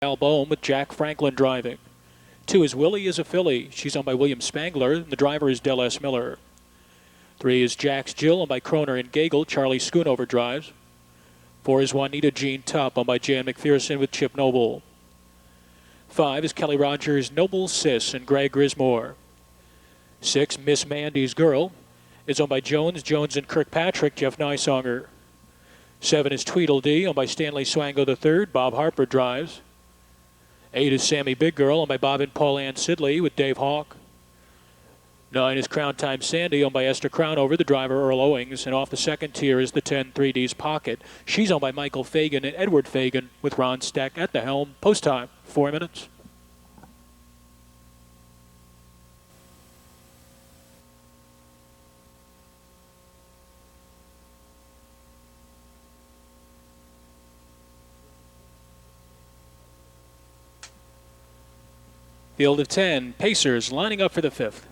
Albone with Jack Franklin driving. 2 is Willie is a filly. She's owned by William Spangler, and the driver is Del S. Miller. 3 is Jack's Jill, owned by Kroner and Gagel. Charlie Schoonover drives. 4 is Juanita Jean Tupp, owned by Jan McPherson with Chip Noble. 5 is Kelly Rogers' Noble Sis and Greg Grismore. 6, Miss Mandy's Girl, is owned by Jones and Kirkpatrick, Jeff Nysonger. 7 is Tweedledee, owned by Stanley Swango III. Bob Harper drives. 8 is Sammy Big Girl, owned by Bob and Paul Ann Sidley with Dave Hawk. 9 is Crown Time Sandy, owned by Esther Crownover, the driver Earl Owings. And off the second tier is the 10 3D's Pocket. She's owned by Michael Fagan and Edward Fagan with Ron Steck at the helm. Post time, 4 minutes. Field of 10, Pacers lining up for the 5th.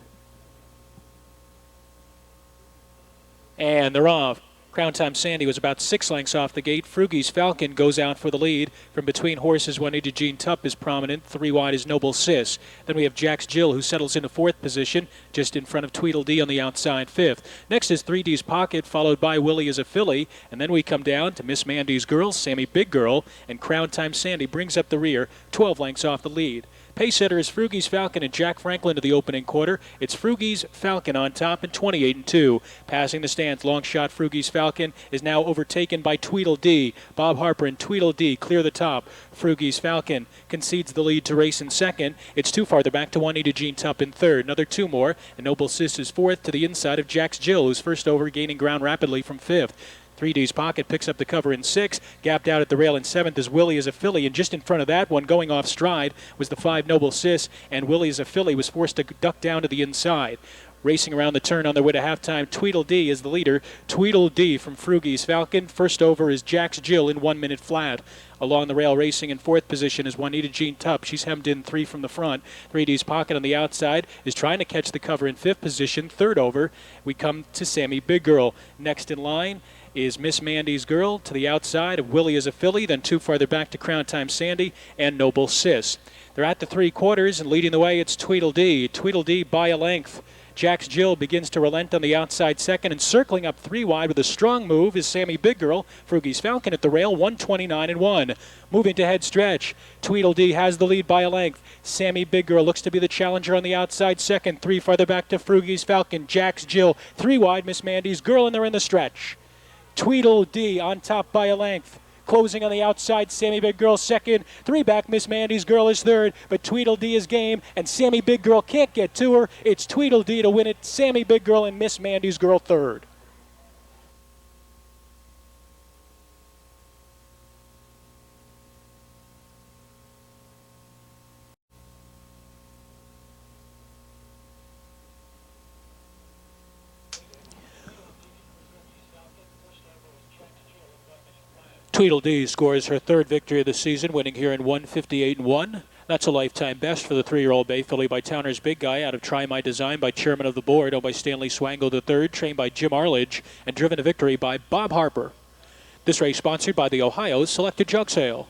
And they're off. Crown Time Sandy was about 6 lengths off the gate. Frugie's Falcon goes out for the lead. From between horses, Juanita Jean Tupp is prominent. 3 wide is Noble Sis. Then we have Jack's Jill, who settles into 4th position, just in front of Tweedledee on the outside 5th. Next is 3D's Pocket, followed by Willie is a filly. And then we come down to Miss Mandy's Girl, Sammy Big Girl, and Crown Time Sandy brings up the rear, 12 lengths off the lead. Pace setter is Frugie's Falcon and Jack Franklin to the opening quarter. It's Frugie's Falcon on top in 28-2. Passing the stands, long shot Frugie's Falcon is now overtaken by Tweedledee. Bob Harper and Tweedledee clear the top. Frugie's Falcon concedes the lead to race in second. It's 2 farther back to Juanita Jean Tupp in third. Another 2 more. And Noble Sis is 4th to the inside of Jack's Jill, who's first over, gaining ground rapidly from 5th. 3D's Pocket picks up the cover in 6th. Gapped out at the rail in 7th is Willie is a filly. And just in front of that one, going off stride, was the 5 Noble Sis. And Willie is a filly was forced to duck down to the inside. Racing around the turn on their way to halftime, Tweedledee is the leader. Tweedledee from Frugie's Falcon. First over is Jack's Jill in 1 minute flat. Along the rail racing in 4th position is Juanita Jean Tupp. She's hemmed in 3 from the front. 3D's Pocket on the outside is trying to catch the cover in 5th position. Third over, we come to Sammy Big Girl. Next in line is Miss Mandy's Girl to the outside of Willie is a filly, then 2 farther back to Crown Time Sandy and Noble Sis. They're at the 3 quarters, and leading the way it's Tweedledee. Tweedledee by a length. Jack's Jill begins to relent on the outside second, and circling up 3 wide with a strong move is Sammy Big Girl. Frugie's Falcon at the rail, 129-1. Moving to head stretch, Tweedledee has the lead by a length. Sammy Big Girl looks to be the challenger on the outside second. 3 farther back to Frugie's Falcon. Jack's Jill, 3 wide, Miss Mandy's Girl, and they're in the stretch. Tweedledee on top by a length. Closing on the outside, Sammy Big Girl second. 3 back, Miss Mandy's Girl is third. But Tweedledee is game, and Sammy Big Girl can't get to her. It's Tweedledee to win it. Sammy Big Girl and Miss Mandy's Girl third. Tweedledee scores her 3rd victory of the season, winning here in 158-1. That's a lifetime best for the 3-year-old bay filly by Towner's Big Guy out of Try My Design by Chairman of the Board, owned by Stanley Swango III, trained by Jim Arledge, and driven to victory by Bob Harper. This race sponsored by the Ohio Selected Jug Sale.